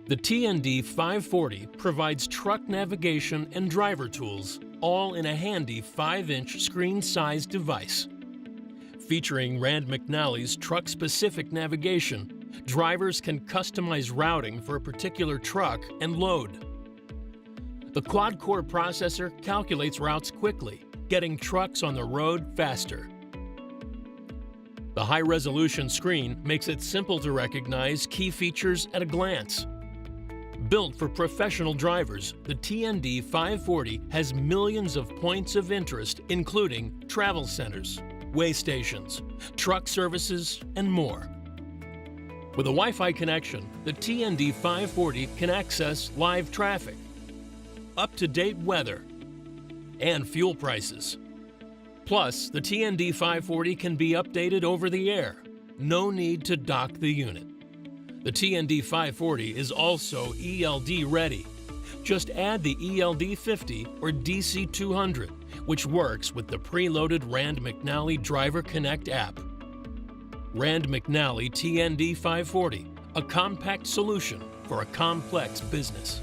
The TND 540 provides truck navigation and driver tools, all in a handy 5-inch screen-sized device. Featuring Rand McNally's truck-specific navigation, drivers can customize routing for a particular truck and load. The quad-core processor calculates routes quickly, getting trucks on the road faster. The high-resolution screen makes it simple to recognize key features at a glance. Built for professional drivers, the TND 540 has millions of points of interest, including travel centers, way stations, truck services, and more. With a Wi-Fi connection, the TND 540 can access live traffic, up-to-date weather, and fuel prices. Plus, the TND 540 can be updated over the air. No need to dock the unit. The TND 540 is also ELD ready. Just add the ELD 50 or DC 200, which works with the preloaded Rand McNally Driver Connect app. Rand McNally TND 540, a compact solution for a complex business.